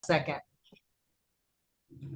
Second.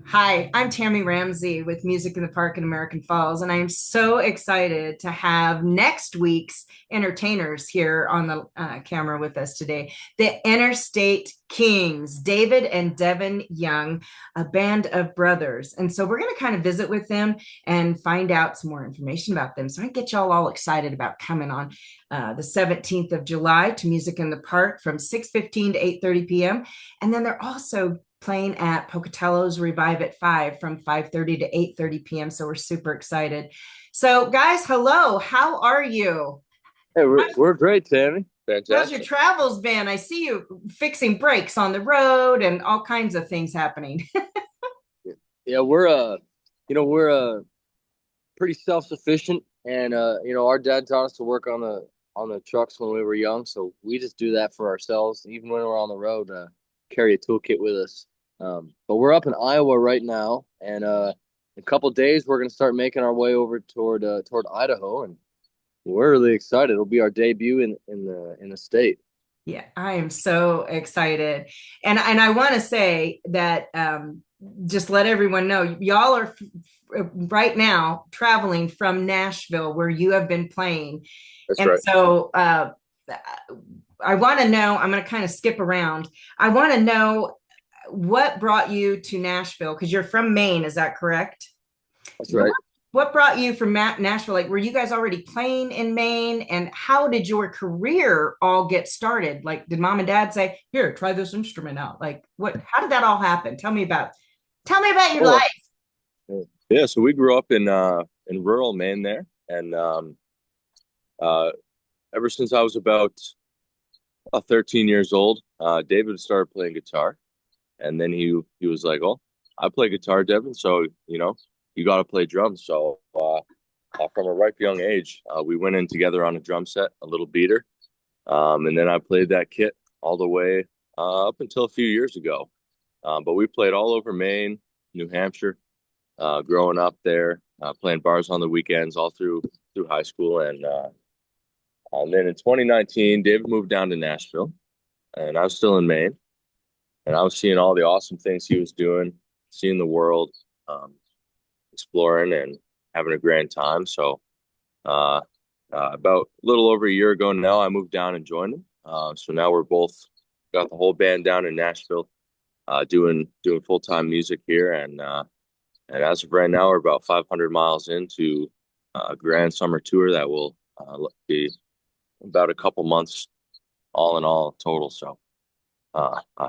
Hi, I'm Tammy Ramsey with Music in the Park in American Falls, and I am so excited to have next week's entertainers here on the camera with us today. The Interstate Kings, David and Devon Young, a band of brothers. And so we're going to kind of visit with them and find out some more information about them. So I get y'all all excited about coming on the 17th of July to Music in the Park from 6:15 to 8:30 p.m. And then they're also playing at Pocatello's Revive at 5 from 5:30 to 8:30 p.m. So we're super excited. So guys, hello. How are you? Hey, we're great, Tammy. How's your Fantastic. travels been? I see you fixing brakes on the road and all kinds of things happening. Yeah, we're pretty self-sufficient, and our dad taught us to work on the trucks when we were young, so we just do that for ourselves, even when we're on the road. Carry a toolkit with us. But we're up in Iowa right now, and in a couple days we're gonna start making our way over toward Idaho, and we're really excited. It'll be our debut in the state. Yeah, I am so excited. And I want to say that just let everyone know y'all are right now traveling from Nashville where you have been playing. That's And right. so I want to know, I'm going to kind of skip around. I want to know what brought you to Nashville because you're from Maine, is that correct? That's What, right. what brought you from Nashville? Like, were you guys already playing in Maine? And how did your career all get started? Like, did mom and dad say, "Here, try this instrument out"? Like, what? How did that all happen? Tell me about your Well, life. yeah, so we grew up in rural Maine there, and uh, ever since I was about 13 years old, David started playing guitar, and then he was like, "Oh, I play guitar, Devin, so you got to play drums." So from a ripe young age, we went in together on a drum set, a little beater, and then I played that kit all the way up until a few years ago. But we played all over Maine, New Hampshire, growing up there, playing bars on the weekends all through high school, and then in 2019, David moved down to Nashville, and I was still in Maine, and I was seeing all the awesome things he was doing, seeing the world, um, exploring, and having a grand time. So, uh, about a little over a year ago now, I moved down and joined him. So now we're both got the whole band down in Nashville, doing full time music here, and as of right now, we're about 500 miles into a grand summer tour that will be about a couple months all in all total. So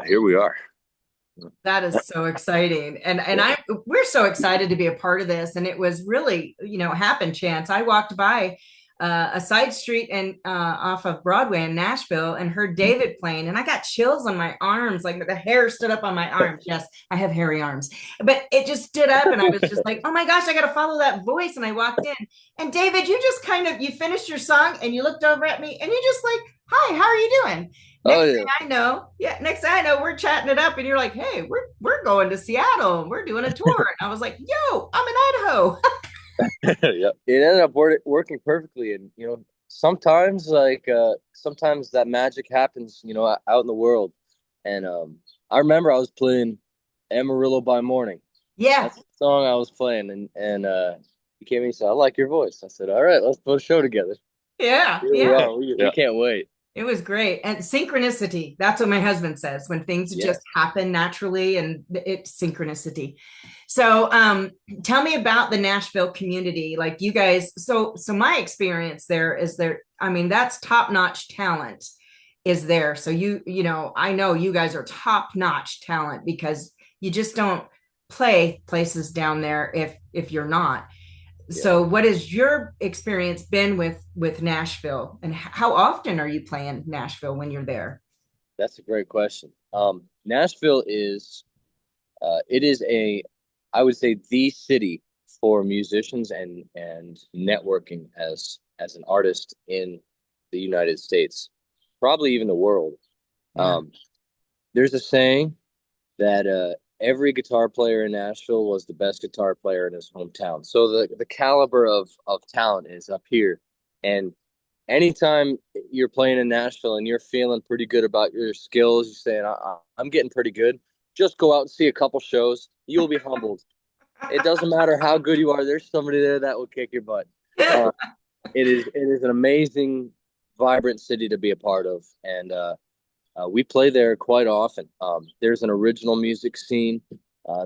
here we are. That is so exciting. And Yeah, I we're so excited to be a part of this. And it was really, happen chance. I walked by a side street and off of Broadway in Nashville and heard David playing, and I got chills on my arms, like the hair stood up on my arms. Yes, I have hairy arms, but it just stood up, and I was just like, oh my gosh, I got to follow that voice. And I walked in, and David, you just kind of you finished your song, and you looked over at me, and you just like, hi, how are you doing? oh Next yeah. thing I know, yeah, next thing I know, we're chatting it up, and you're like, "Hey, we're going to Seattle, and we're doing a tour." And I was like, "Yo, I'm in Idaho." Yeah, it ended up working perfectly, and sometimes that magic happens, out in the world. And I remember I was playing Amarillo by Morning. Yeah, That's the song I was playing, and he came and he said, "I like your voice." I said, "All right, let's put a show together." yeah, Here we yeah. are. We can't wait. It was great. And synchronicity. That's what my husband says when things Yeah. just happen naturally, and it's synchronicity. So tell me about the Nashville community. Like you guys, so my experience there is there, I mean, that's top-notch talent is there. So I know you guys are top-notch talent because you just don't play places down there if you're not. Yeah. So what has your experience been with Nashville, and how often are you playing Nashville when you're there? That's a great question. Nashville is it is I would say the city for musicians and networking as an artist in the United States, probably even the world. Yeah. Um, there's a saying that every guitar player in Nashville was the best guitar player in his hometown. So the caliber of talent is up here, and anytime you're playing in Nashville and you're feeling pretty good about your skills, you're saying, I'm getting pretty good. just go out and see a couple shows. You'll be humbled. It doesn't matter how good you are. There's somebody there that will kick your butt. Uh, it is an amazing, vibrant city to be a part of, and we play there quite often. There's an original music scene.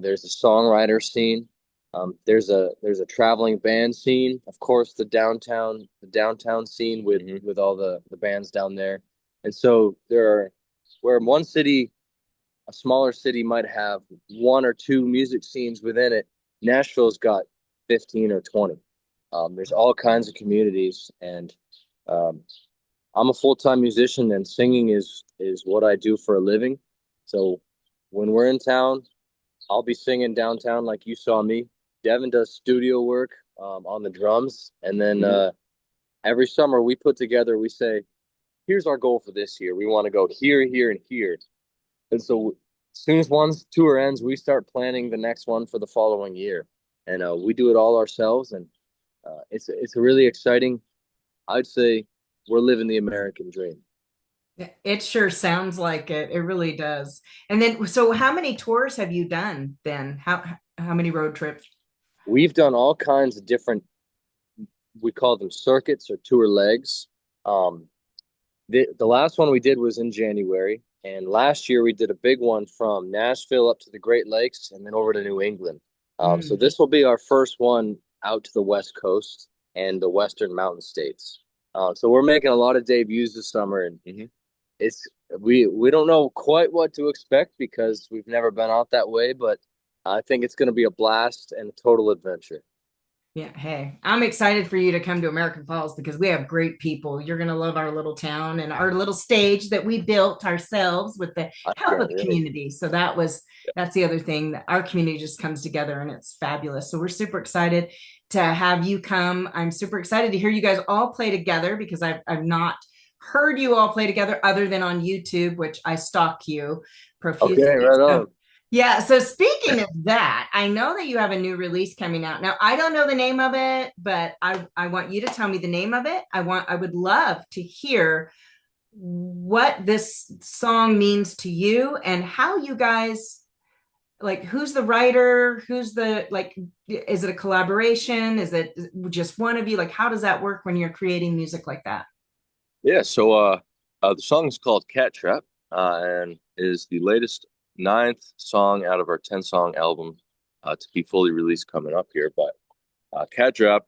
There's a songwriter scene. There's a traveling band scene. Of course, the downtown scene with all the bands down there. And so there are where one city, a smaller city, might have one or two music scenes within it. Nashville's got 15 or 20. There's all kinds of communities, and um, I'm a full-time musician, and singing is what I do for a living. So when we're in town, I'll be singing downtown like you saw me. Devon does studio work on the drums, and then every summer we say, here's our goal for this year. We want to go here, here, and here. And so as soon as one tour ends, we start planning the next one for the following year, and we do it all ourselves, and it's a really exciting. I'd say we're living the American dream. It sure sounds like it. It really does. And then, so how many tours have you done then? How many road trips? We've done all kinds of different, we call them circuits or tour legs. Um, the last one we did was in January, and last year we did a big one from Nashville up to the Great Lakes and then over to New England. So Mm. this will be our first one out to the West Coast and the Western Mountain States. So we're making a lot of debuts this summer, and it's we don't know quite what to expect because we've never been out that way, but I think it's going to be a blast and a total adventure. Yeah, hey, I'm excited for you to come to American Falls because we have great people. You're going to love our little town and our little stage that we built ourselves with the I help of can't the wait. community. So that's the other thing that our community just comes together and it's fabulous. So we're super excited to have you come. I'm super excited to hear you guys all play together because I've not heard you all play together other than on YouTube, which I stalk you Okay, profusely. right So on. yeah, so speaking of that, I know that you have a new release coming out. Now, I don't know the name of it, but I want you to tell me the name of it. I would love to hear what this song means to you and how you guys like who's the writer, who's the like is it a collaboration? Is it just one of you? Like how does that work when you're creating music like that? Yeah, so the song is called Cat Trap, and is the latest ninth song out of our 10-song album to be fully released coming up here. But Cat Trap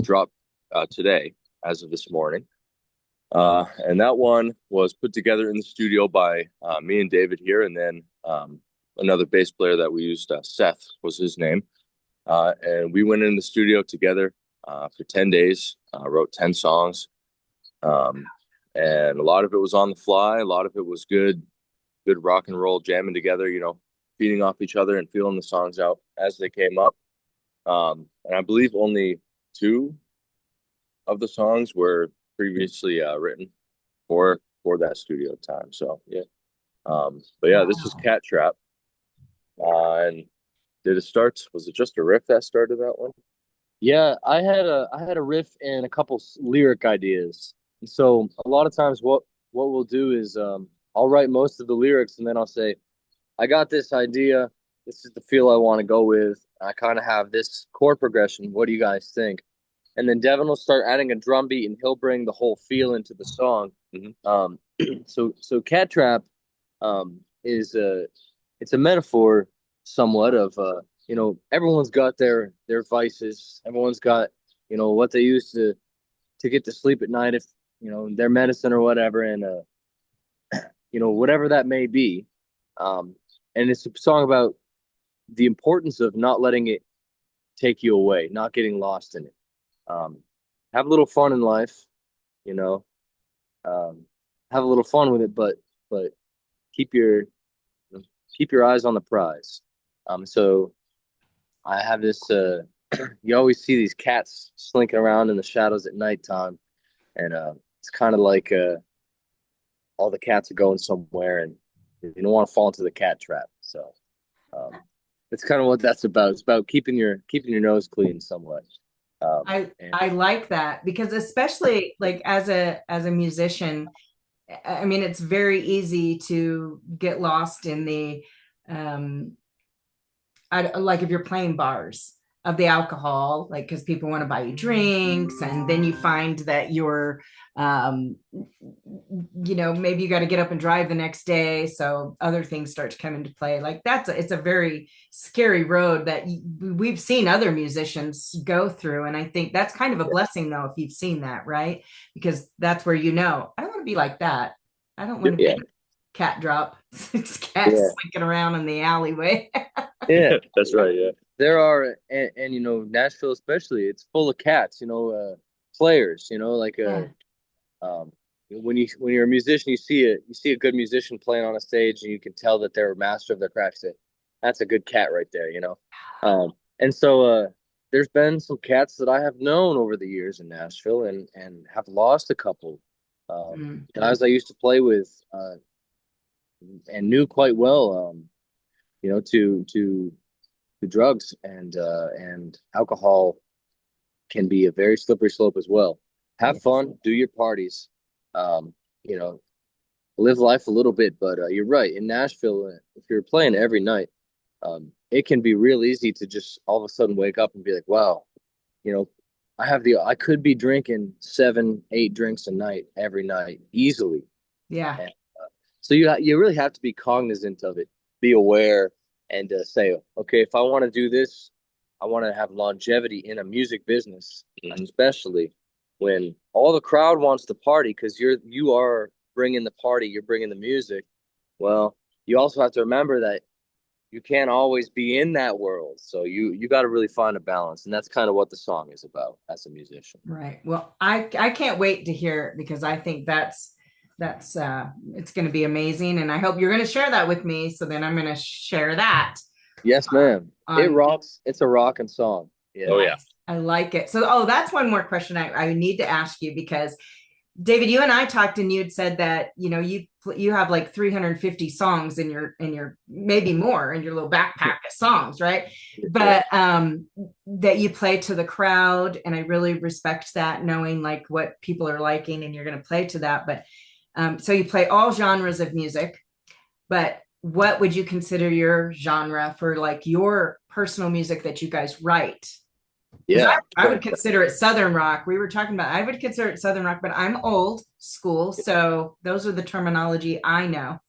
dropped today, as of this morning. And that one was put together in the studio by me and David here, and then another bass player that we used, Seth was his name. And we went in the studio together for 10 days, wrote 10 songs. Um, and a lot of it was on the fly. A lot of it was good rock and roll jamming together, feeding off each other and feeling the songs out as they came up. And I believe only two of the songs were previously written for that studio time. So yeah. But yeah, this is Wow. Cat Trap. And did it start? Was it just a riff that started that one? Yeah, I had a riff and a couple lyric ideas. And so a lot of times what we'll do is I'll write most of the lyrics and then I'll say, I got this idea. This is the feel I want to go with. I kind of have this chord progression. What do you guys think? And then Devin will start adding a drum beat and he'll bring the whole feel into the song. So Cat Trap is it's a metaphor somewhat of everyone's got their vices. Everyone's got what they use to get to sleep at night if their medicine or whatever, and whatever that may be. And it's a song about the importance of not letting it take you away, not getting lost in it. Um, have a little fun in life, you know. Um, have a little fun with it, but keep your keep your eyes on the prize. So I have this. You always see these cats slinking around in the shadows at nighttime, and it's kind of like all the cats are going somewhere, and you don't want to fall into the cat trap. So um, it's kind of what that's about. It's about keeping your nose clean somewhat. And I like that because especially like as a musician, I mean, it's very easy to get lost in the um, like if you're playing bars of the alcohol, like because people want to buy you drinks, and then you find that you're, maybe you got to get up and drive the next day, so other things start to come into play. Like it's a very scary road that we've seen other musicians go through, and I think that's kind of a blessing, though, if you've seen that, right? Because that's where I don't want to be like that. I don't want to Yeah, be cat drop, six yeah, cats slinking around in the alleyway. yeah. That's right. Yeah, There are, and Nashville especially, it's full of cats. Players. Yeah. Um, when you're a musician, you see a good musician playing on a stage, and you can tell that they're a master of their craft. That's a good cat right there. And so there's been some cats that I have known over the years in Nashville, and have lost a couple. Mm. Guys I used to play with, and knew quite well. To drugs and alcohol can be a very slippery slope as well. Have Yes. fun, do your parties, um, you know, live life a little bit. But you're right. In Nashville, if you're playing every night, it can be real easy to just all of a sudden wake up and be like, wow, you know, I could be drinking 7, 8 drinks a night every night easily. Yeah. And, so you really have to be cognizant of it, be aware, and say, okay, if I want to do this, I want to have longevity in a music business, especially when all the crowd wants to party because you are bringing the party, you're bringing the music. Well, you also have to remember that you can't always be in that world, so you got to really find a balance, and that's kind of what the song is about as a musician. Right. Well, I can't wait to hear it because I think that's it's going to be amazing, and I hope you're going to share that with me. So then I'm going to share that Yes, ma'am. It on. rocks. It's a rocking song. Yeah. Oh yeah. Nice. I like it. So, that's one more question I need to ask you because David, you and I talked, and you'd said that you have like 350 songs in your maybe more in your little backpack of songs, right? Yeah. But that you play to the crowd, and I really respect that, knowing like what people are liking, and you're going to play to that. But so you play all genres of music, but what would you consider your genre for like your personal music that you guys write? Because Yeah. I would consider it Southern rock. We were talking about, I would consider it Southern rock, but I'm old school. So those are the terminology I know.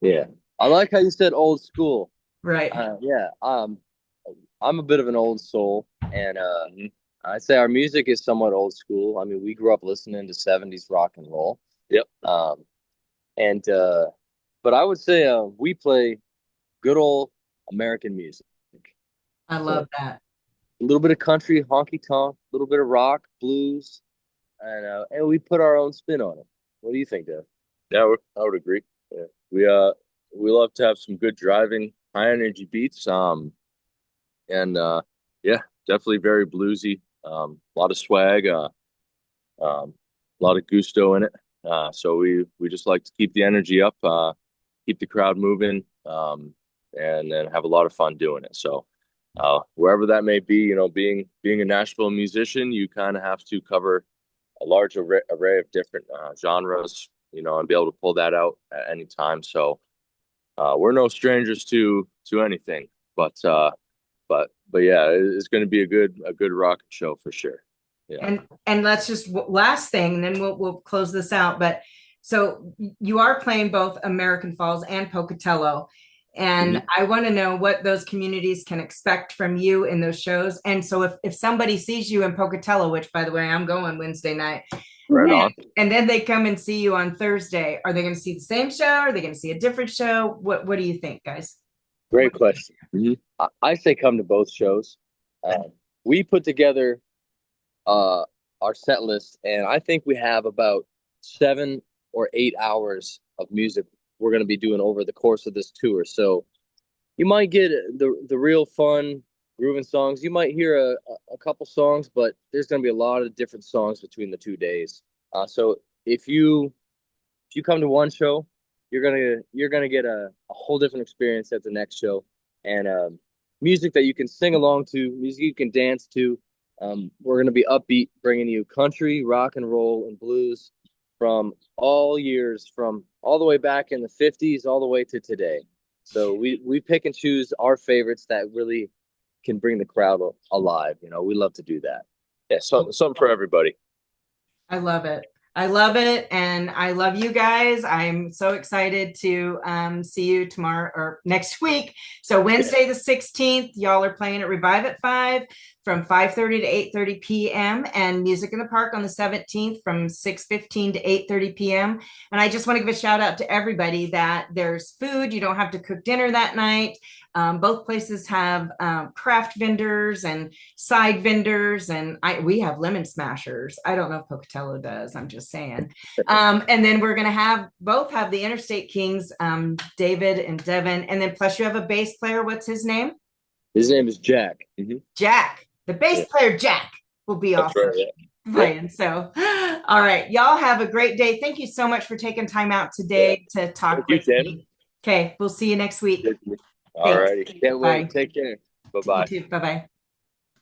Yeah. I like how you said old school. Right. Yeah. I'm a bit of an old soul, and I say our music is somewhat old school. I mean, we grew up listening to 70s rock and roll. Yep. And but I would say we play good old American music. I So love that. a little bit of country, honky tonk, a little bit of rock, blues, and we put our own spin on it. What do you think, Dev? Yeah, I would agree. Yeah. We love to have some good driving, high energy beats. And yeah, definitely very bluesy. A lot of swag. A lot of gusto in it. So we just like to keep the energy up, keep the crowd moving, and then have a lot of fun doing it. So wherever that may be, being a Nashville musician, you kind of have to cover a large array of different genres, and be able to pull that out at any time. So we're no strangers to anything, but yeah, it's going to be a good rock show for sure. Yeah. And let's just last thing, and then we'll close this out. But so you are playing both American Falls and Pocatello. And Mhm. I want to know what those communities can expect from you in those shows. And so if somebody sees you in Pocatello, which by the way, I'm going Wednesday night, Right on. and then they come and see you on Thursday, are they going to see the same show? Are they going to see a different show? What do you think, guys? Great question. Mhm. I say come to both shows. We put together uh, our set list, and I think we have about 7 or 8 hours of music we're going to be doing over the course of this tour. So you might get the real fun grooving songs. You might hear a couple songs, but there's going to be a lot of different songs between the 2 days. So if you come to one show, you're gonna get a whole different experience at the next show, and music that you can sing along to, music you can dance to. We're gonna be upbeat, bringing you country, rock and roll, and blues from all years, from all the way back in the '50s all the way to today. So we pick and choose our favorites that really can bring the crowd alive. We love to do that. Yeah, something for everybody. I love it. I love it. And I love you guys. I'm so excited to see you tomorrow or next week. So Wednesday, the 16th, y'all are playing at Revive at 5 from 5:30 to 8:30 p.m. and Music in the Park on the 17th from 6:15 to 8:30 p.m. And I just want to give a shout out to everybody that there's food. You don't have to cook dinner that night. Both places have craft vendors and side vendors, and we have lemon smashers. I don't know if Pocatello does. I'm just saying. And then we're going to both have the Interstate Kings, David and Devon, and then plus you have a bass player. What's his name? His name is Jack. Jack, the bass player. Jack will be awesome. Right, yeah. Playing. So, all right, y'all have a great day. Thank you so much for taking time out today to talk with me. Okay, we'll see you next week. All righty. Can't wait. Take care. Bye-bye. Bye-bye.